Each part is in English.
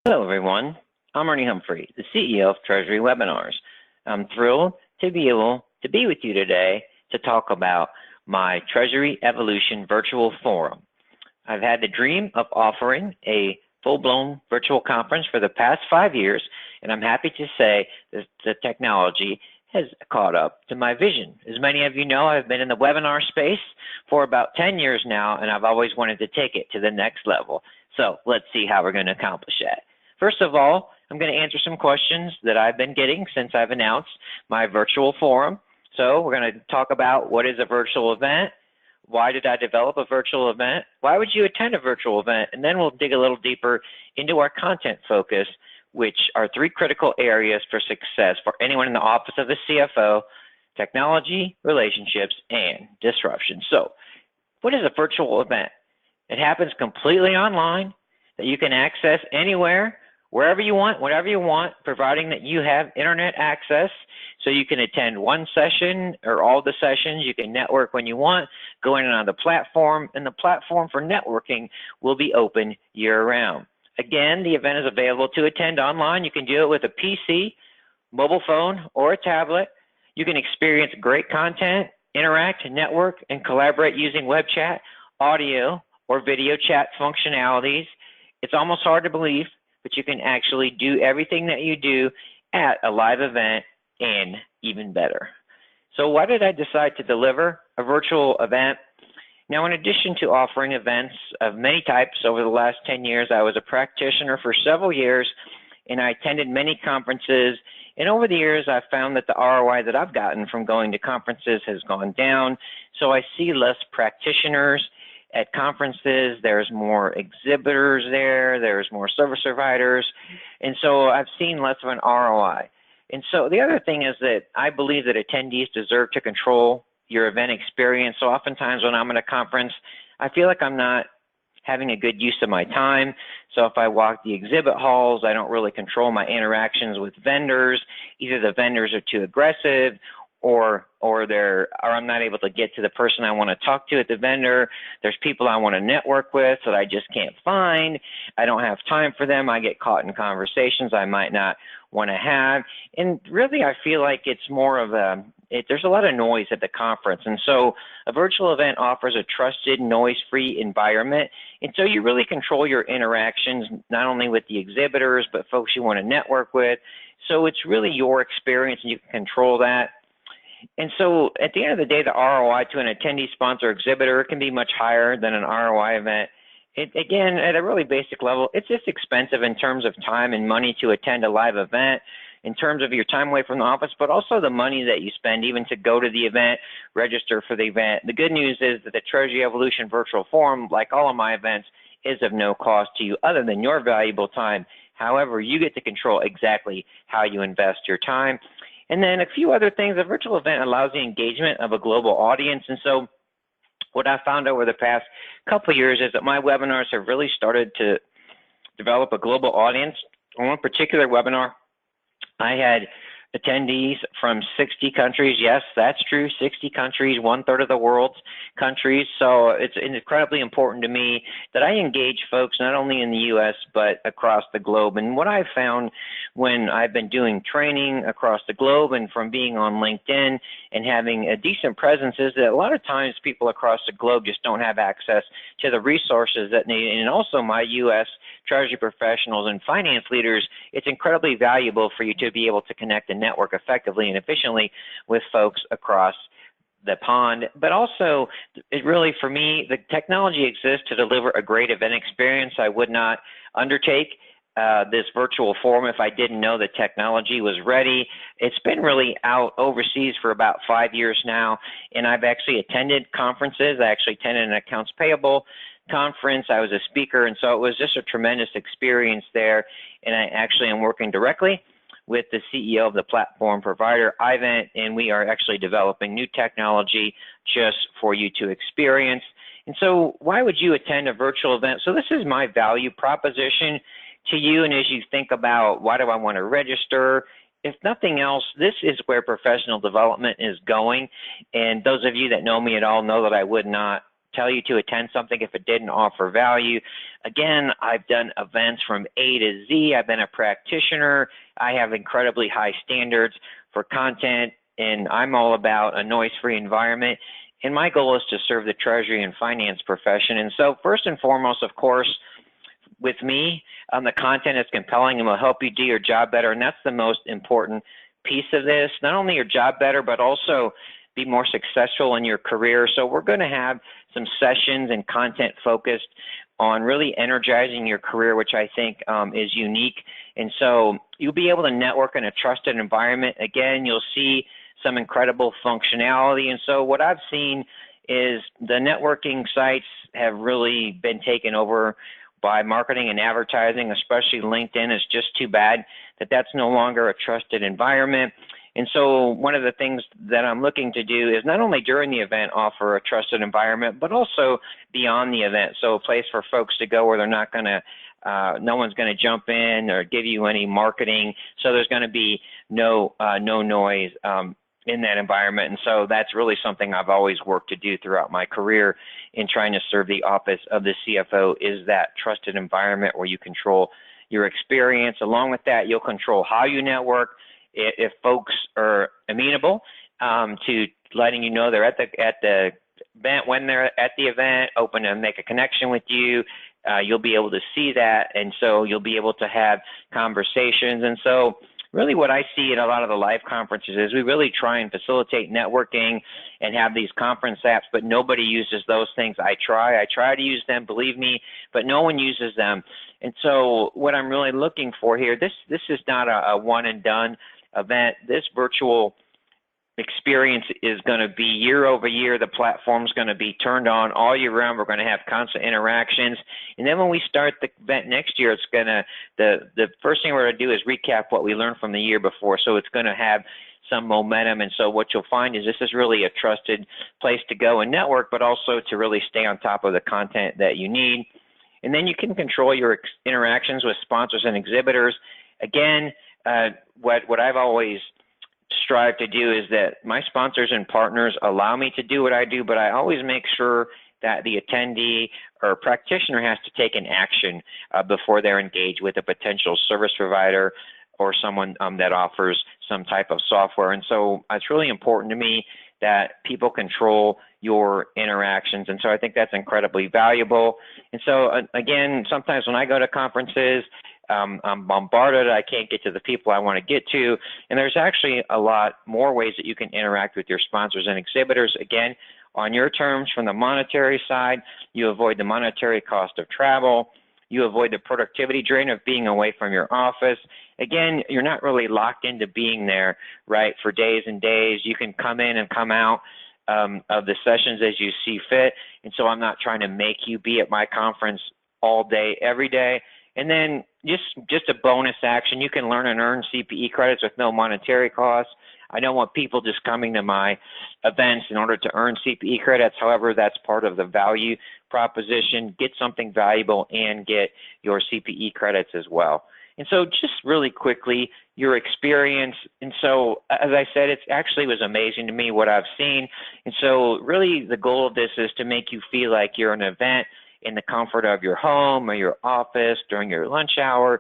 Hello, everyone. I'm Ernie Humphrey, the CEO of Treasury Webinars. I'm thrilled to be able to be with you today to talk about my Treasury Evolution Virtual Forum. I've had the dream of offering a full-blown virtual conference for the past 5 years, and I'm happy to say that the technology has caught up to my vision. As many of you know, I've been in the webinar space for about 10 years now, and I've always wanted to take it to the next level. So let's see how we're going to accomplish that. First of all, I'm going to answer some questions that I've been getting since I've announced my virtual forum. So we're going to talk about what is a virtual event, why did I develop a virtual event, why would you attend a virtual event, and then we'll dig a little deeper into our content focus, which are 3 critical areas for success for anyone in the office of the CFO: technology, relationships, and disruption. So what is a virtual event? It happens completely online that you can access anywhere, wherever you want, whatever you want, providing that you have internet access. So you can attend one session or all the sessions. You can network when you want, go in and on the platform, and the platform for networking will be open year-round. Again, the event is available to attend online. You can do it with a PC, mobile phone, or a tablet. You can experience great content, interact, network, and collaborate using web chat, audio, or video chat functionalities. It's almost hard to believe, but you can actually do everything that you do at a live event and even better. So why did I decide to deliver a virtual event? Now, in addition to offering events of many types over the last 10 years, I was a practitioner for several years, and I attended many conferences. And over the years, I've found that the ROI that I've gotten from going to conferences has gone down. So I see less practitioners at conferences. There's more exhibitors there. There's more service providers. And so I've seen less of an ROI. And so the other thing is that I believe that attendees deserve to control your event experience. So oftentimes when I'm at a conference, I feel like I'm not having a good use of my time. So if I walk the exhibit halls, I don't really control my interactions with vendors. Either the vendors are too aggressive, or I'm not able to get to the person I want to talk to at the vendor. There's people I want to network with that I just can't find. I don't have time for them. I get caught in conversations I might not want to have. And really, I feel like it's more of there's a lot of noise at the conference. And so a virtual event offers a trusted, noise-free environment. And so you really control your interactions, not only with the exhibitors, but folks you want to network with. So it's really your experience, and you can control that. And so at the end of the day, the ROI to an attendee, sponsor, exhibitor can be much higher than an ROI event. Again, at a really basic level, it's just expensive in terms of time and money to attend a live event, in terms of your time away from the office, but also the money that you spend even to go to the event, register for the event. The good news is that the Treasury Evolution Virtual Forum, like all of my events, is of no cost to you other than your valuable time. However, you get to control exactly how you invest your time. And then a few other things. A virtual event allows the engagement of a global audience. And so what I found over the past couple of years is that my webinars have really started to develop a global audience. On one particular webinar, I had attendees from 60 countries. Yes, that's true, 60 countries, 1/3 of the world's countries. So it's incredibly important to me that I engage folks not only in the U.S., but across the globe. And what I've found when I've been doing training across the globe and from being on LinkedIn and having a decent presence is that a lot of times people across the globe just don't have access to the resources that they need. And also my U.S. Treasury professionals and finance leaders, it's incredibly valuable for you to be able to connect and network effectively and efficiently with folks across the pond. But also, it really, for me, the technology exists to deliver a great event experience. I would not undertake this virtual forum if I didn't know the technology was ready. It's been really out overseas for about 5 years now, and I've actually attended conferences. I actually attended an accounts payable conference. I was a speaker, and so it was just a tremendous experience there. And I actually am working directly with the CEO of the platform provider, Ivent, and we are actually developing new technology just for you to experience. And so why would you attend a virtual event? So this is my value proposition to you, and as you think about why do I want to register, if nothing else, this is where professional development is going. And those of you that know me at all know that I would not tell you to attend something if it didn't offer value. Again, I've done events from A to Z. I've been a practitioner. I have incredibly high standards for content, and I'm all about a noise-free environment. And my goal is to serve the Treasury and finance profession. And so first and foremost, of course, with me, the content is compelling and will help you do your job better. And that's the most important piece of this. Not only your job better, but also be more successful in your career. So we're going to have some sessions and content focused on really energizing your career, which I think is unique. And so you'll be able to network in a trusted environment. Again, you'll see some incredible functionality. And so what I've seen is the networking sites have really been taken over by marketing and advertising, especially LinkedIn. It's just too bad that that's no longer a trusted environment. And so one of the things that I'm looking to do is not only during the event offer a trusted environment, but also beyond the event. So a place for folks to go where they're not going to, no one's going to jump in or give you any marketing. So there's going to be no noise in that environment. And so that's really something I've always worked to do throughout my career in trying to serve the office of the CFO, is that trusted environment where you control your experience. Along with that, you'll control how you network. If folks are amenable to letting you know they're at the event, when they're at the event, open to make a connection with you, you'll be able to see that, and so you'll be able to have conversations. And so really what I see in a lot of the live conferences is we really try and facilitate networking and have these conference apps, but nobody uses those things. I try to use them, believe me, but no one uses them. And so what I'm really looking for here, this is not a one and done event. This virtual experience is going to be year over year. The platform's going to be turned on all year round. We're going to have constant interactions. And then when we start the event next year, it's going to, the first thing we're going to do is recap what we learned from the year before. So it's going to have some momentum. And so what you'll find is this is really a trusted place to go and network, but also to really stay on top of the content that you need. And then you can control your interactions with sponsors and exhibitors. Again, what I've always strive to do is that my sponsors and partners allow me to do what I do, but I always make sure that the attendee or practitioner has to take an action before they're engaged with a potential service provider or someone that offers some type of software. And so it's really important to me that people control your interactions. And so I think that's incredibly valuable. And so again, sometimes when I go to conferences, I'm bombarded. I can't get to the people I want to get to. And there's actually a lot more ways that you can interact with your sponsors and exhibitors. Again, on your terms. From the monetary side, you avoid the monetary cost of travel. You avoid the productivity drain of being away from your office. Again, you're not really locked into being there, right, for days and days. You can come in and come out of the sessions as you see fit. And so I'm not trying to make you be at my conference all day, every day. And then just a bonus action, you can learn and earn CPE credits with no monetary costs. I don't want people just coming to my events in order to earn CPE credits. However, that's part of the value proposition. Get something valuable and get your CPE credits as well. And so just really quickly, your experience. And so, as I said, it actually was amazing to me what I've seen. And so really the goal of this is to make you feel like you're an event in the comfort of your home or your office during your lunch hour.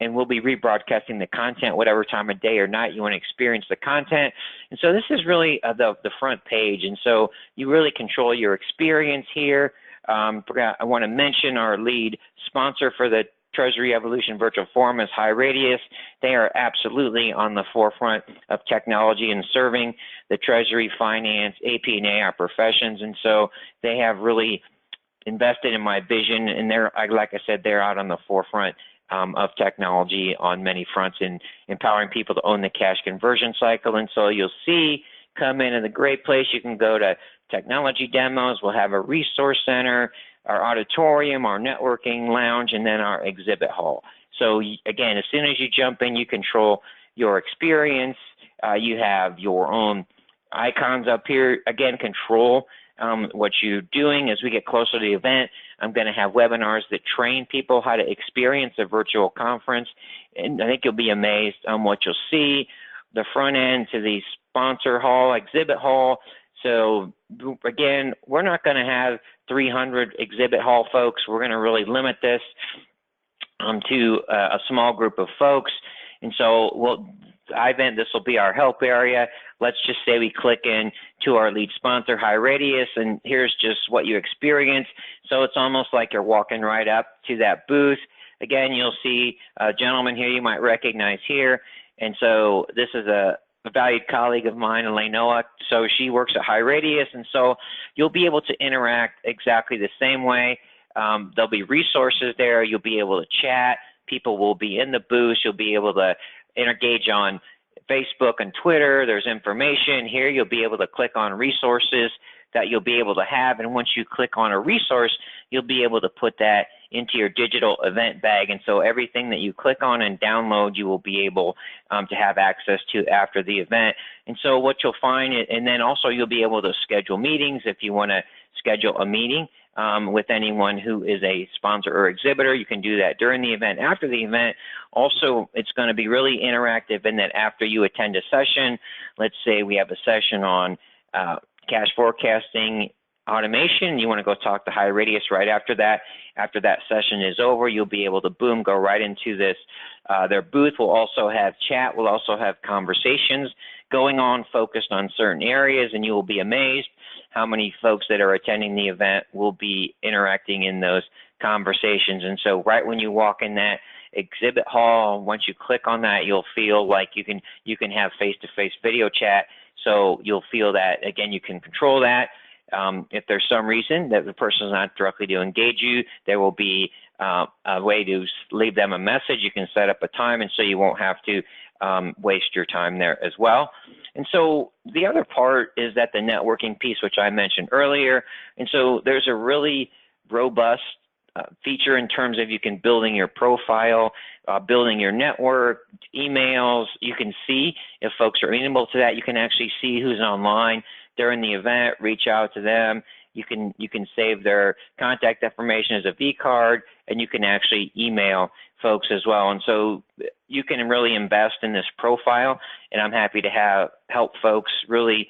And we'll be rebroadcasting the content whatever time of day or night you want to experience the content. And so this is really the front page. And so you really control your experience here. I want to mention our lead sponsor for the Treasury Evolution Virtual Forum is High Radius. They are absolutely on the forefront of technology and serving the Treasury, Finance, AP, and AR professions. And so they have really invested in my vision, and they're, like I said, they're out on the forefront of technology on many fronts in empowering people to own the cash conversion cycle. And so you'll see, come in a great place. You can go to technology demos. We'll have a resource center, our auditorium, our networking lounge, and then our exhibit hall. So again, as soon as you jump in, you control your experience. You have your own icons up here. Again, control what you're doing. As we get closer to the event, I'm going to have webinars that train people how to experience a virtual conference. And I think you'll be amazed on what you'll see. The front end to the sponsor hall, exhibit hall. So again, we're not going to have 300 exhibit hall folks. We're going to really limit this to a small group of folks. And so this will be our help area. Let's just say we click in to our lead sponsor, High Radius, and here's just what you experience. So it's almost like you're walking right up to that booth. Again, you'll see a gentleman here you might recognize here. And so this is a valued colleague of mine, Elaine Noah. So she works at High Radius, and so you'll be able to interact exactly the same way. There'll be resources there. You'll be able to chat. People will be in the booth. You'll be able to engage on Facebook and Twitter. There's information here. You'll be able to click on resources that you'll be able to have. And once you click on a resource, you'll be able to put that into your digital event bag. And so everything that you click on and download, you will be able to have access to after the event. And so what you'll find, and then also you'll be able to schedule meetings if you want to schedule a meeting with anyone who is a sponsor or exhibitor. You can do that during the event. After the event, also it's going to be really interactive in that after you attend a session, let's say we have a session on cash forecasting automation, you want to go talk to High Radius right after that. After that session is over, you'll be able to, boom, go right into this. Their booth will also have chat, will also have conversations going on focused on certain areas, and you will be amazed how many folks that are attending the event will be interacting in those conversations. And so right when you walk in that exhibit hall, once you click on that, you'll feel like you can have face-to-face video chat. So you'll feel that, again, you can control that. If there's some reason that the person is not directly to engage you, there will be a way to leave them a message. You can set up a time, and so you won't have to waste your time there as well. And so the other part is that the networking piece, which I mentioned earlier. And so there's a really robust feature in terms of you can building your profile, building your network, emails. You can see if folks are amenable to that. You can actually see who's online during the event, reach out to them. You can save their contact information as a V card, and you can actually email folks as well. And so you can really invest in this profile, and I'm happy to help folks really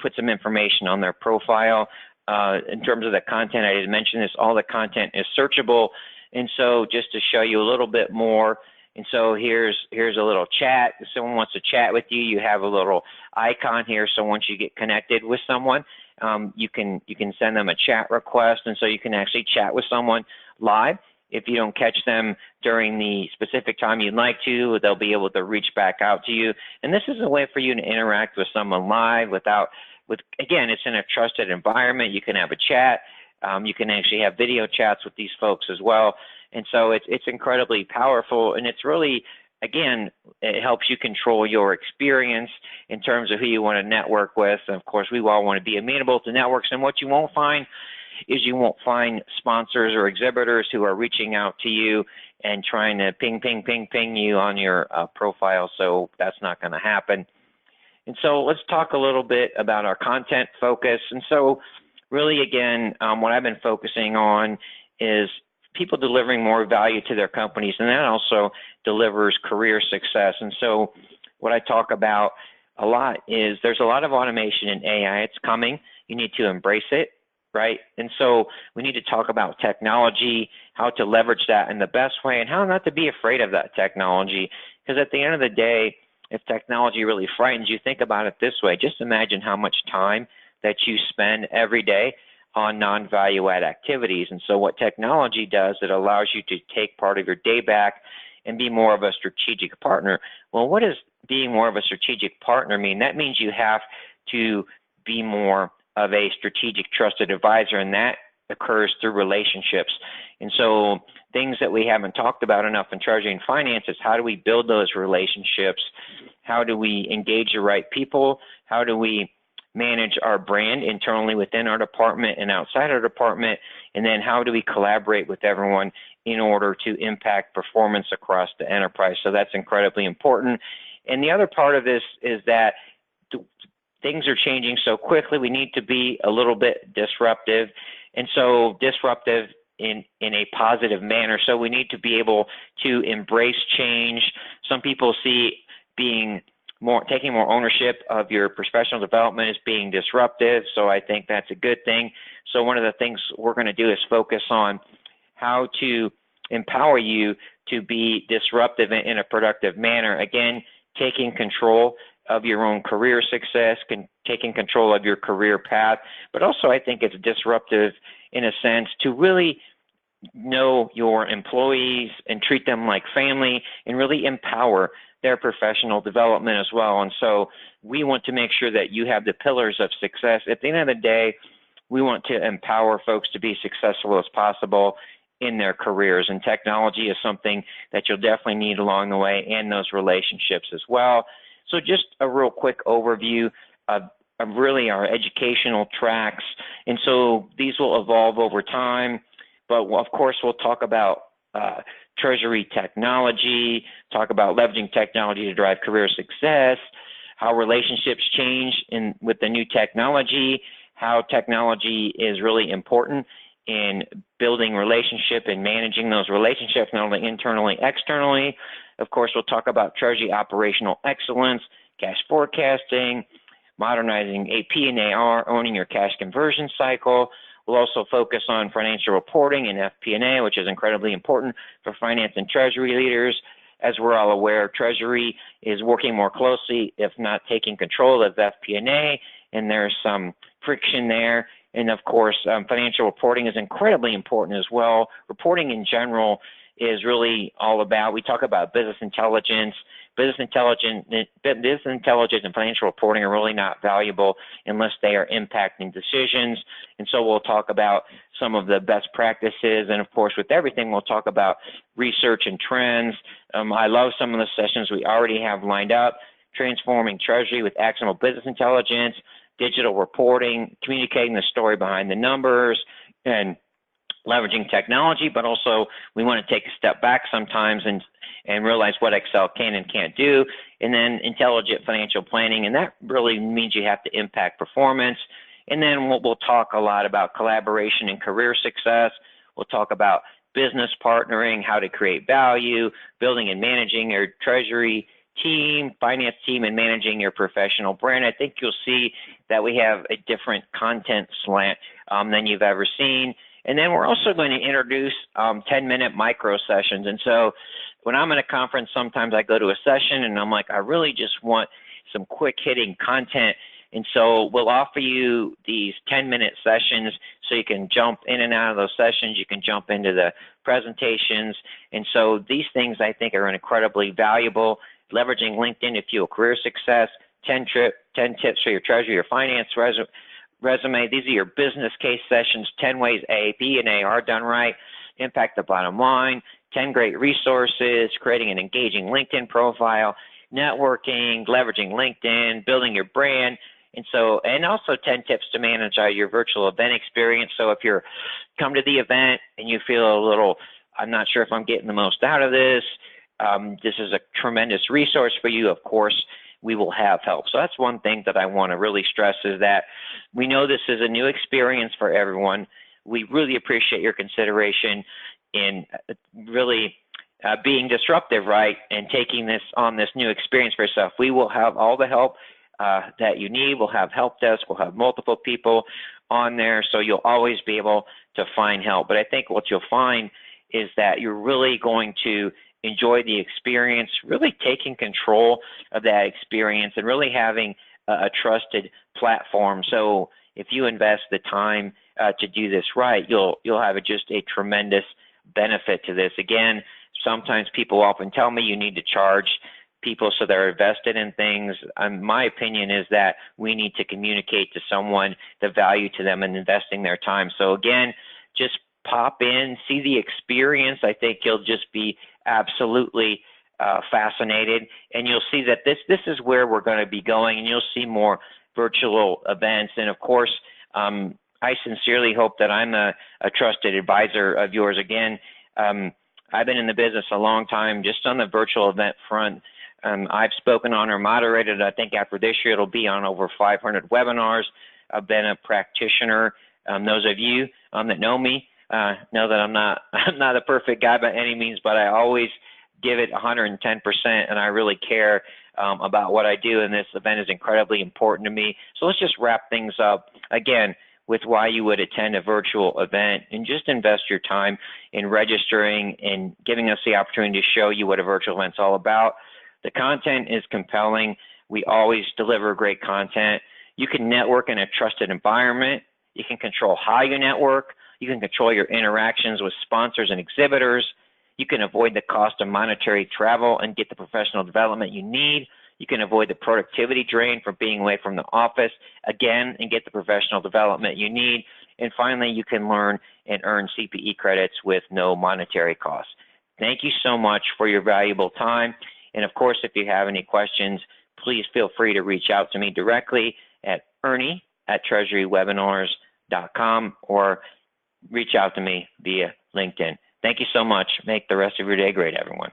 put some information on their profile. In terms of the content, I didn't mention this, all the content is searchable. And so just to show you a little bit more, and so here's a little chat. If someone wants to chat with you, you have a little icon here. So once you get connected with someone, you can send them a chat request, and so you can actually chat with someone live. If you don't catch them during the specific time you'd like to, they'll be able to reach back out to you. And this is a way for you to interact with someone live again, it's in a trusted environment. You can have a chat. You can actually have video chats with these folks as well. And so it's incredibly powerful, and it's really, again, it helps you control your experience in terms of who you want to network with. And of course, we all want to be amenable to networks. And what you won't find is you won't find sponsors or exhibitors who are reaching out to you and trying to ping you on your profile. So that's not going to happen. And so let's talk a little bit about our content focus. And so really, again, what I've been focusing on is people delivering more value to their companies, and that also delivers career success. And so what I talk about a lot is there's a lot of automation in AI. It's coming. You need to embrace it, right? And so we need to talk about technology, how to leverage that in the best way, and how not to be afraid of that technology. Because at the end of the day, if technology really frightens you, think about it this way. Just imagine how much time that you spend every day on non-value add activities. And so what technology does, it allows you to take part of your day back and be more of a strategic partner. Well, what does being more of a strategic partner mean? That means you have to be more of a strategic trusted advisor, and that occurs through relationships. And so things that we haven't talked about enough in Treasury and Finance is how do we build those relationships? How do we engage the right people? How do we manage our brand internally within our department and outside our department? And then how do we collaborate with everyone in order to impact performance across the enterprise? So that's incredibly important. And the other part of this is that things are changing so quickly. We need to be a little bit disruptive. And so disruptive in a positive manner. So we need to be able to embrace change. Some people see being taking more ownership of your professional development is being disruptive. So I think that's a good thing. So one of the things we're going to do is focus on how to empower you to be disruptive in a productive manner. Again, taking control of your own career success, taking control of your career path, but also I think it's disruptive in a sense to really know your employees and treat them like family and really empower their professional development as well. And so we want to make sure that you have the pillars of success. At the end of the day, we want to empower folks to be successful as possible in their careers, and technology is something that you'll definitely need along the way, and those relationships as well. So just a real quick overview of really our educational tracks. And so these will evolve over time, but of course we'll talk about Treasury technology, talk about leveraging technology to drive career success, how relationships change with the new technology, how technology is really important in building relationship and managing those relationships, not only internally, externally. Of course, we'll talk about Treasury operational excellence, cash forecasting, modernizing AP and AR, owning your cash conversion cycle. We'll also focus on financial reporting and FP&A, which is incredibly important for finance and Treasury leaders. As we're all aware, Treasury is working more closely, if not taking control of FP&A, and there's some friction there. And of course, financial reporting is incredibly important as well. Reporting in general is really all about, we talk about business intelligence. Business intelligence and financial reporting are really not valuable unless they are impacting decisions. And so we'll talk about some of the best practices. And of course, with everything, we'll talk about research and trends. I love some of the sessions we already have lined up: transforming Treasury with actionable business intelligence, digital reporting, communicating the story behind the numbers, and leveraging technology. But also we want to take a step back sometimes and realize what Excel can and can't do. And then intelligent financial planning, and that really means you have to impact performance. And then we'll talk a lot about collaboration and career success. We'll talk about business partnering, how to create value, building and managing your Treasury team, finance team, and managing your professional brand. I think you'll see that we have a different content slant than you've ever seen. And then we're also going to introduce 10-minute micro sessions. And so when I'm in a conference, sometimes I go to a session and I'm like, I really just want some quick hitting content. And so we'll offer you these 10-minute sessions so you can jump in and out of those sessions. You can jump into the presentations. And so these things I think are incredibly valuable. Leveraging LinkedIn to fuel career success, 10 tips for your Treasury or finance resume. These are your business case sessions, 10 ways AP and AR done right, impact the bottom line, 10 great resources, creating an engaging LinkedIn profile, networking, leveraging LinkedIn, building your brand. And also 10 tips to manage your virtual event experience. So if you're come to the event and you feel a little, I'm not sure if I'm getting the most out of this, this is a tremendous resource for you. Of course, we will have help. So that's one thing that I want to really stress, is that we know this is a new experience for everyone. We really appreciate your consideration in really being disruptive, right, and taking this on this new experience for yourself. We will have all the help that you need. We'll have help desk. We'll have multiple people on there, so you'll always be able to find help. But I think what you'll find is that you're really going to enjoy the experience, really taking control of that experience and really having a trusted platform. So if you invest the time to do this right, you'll have just a tremendous benefit to this. Again, sometimes people often tell me you need to charge people so they're invested in things. My opinion is that we need to communicate to someone the value to them in investing their time. So again, just pop in, see the experience. I think you'll just be absolutely fascinated, and you'll see that this is where we're going to be going, and you'll see more virtual events. And of course, I sincerely hope that I'm a trusted advisor of yours. Again, I've been in the business a long time, just on the virtual event front. I've spoken on or moderated, I think after this year, it'll be on over 500 webinars. I've been a practitioner. Those of you that know me know that I'm not a perfect guy by any means, but I always give it 110%, and I really care about what I do, and this event is incredibly important to me. So let's just wrap things up again with why you would attend a virtual event, and just invest your time in registering and giving us the opportunity to show you what a virtual event's all about. The content is compelling. We always deliver great content. You can network in a trusted environment. You can control how you network. You can control your interactions with sponsors and exhibitors. You can avoid the cost of monetary travel and get the professional development you need. You can avoid the productivity drain from being away from the office, again, and get the professional development you need. And finally, you can learn and earn CPE credits with no monetary costs. Thank you so much for your valuable time. And of course, if you have any questions, please feel free to reach out to me directly at ernie@treasurywebinars.com or reach out to me via LinkedIn. Thank you so much. Make the rest of your day great, everyone.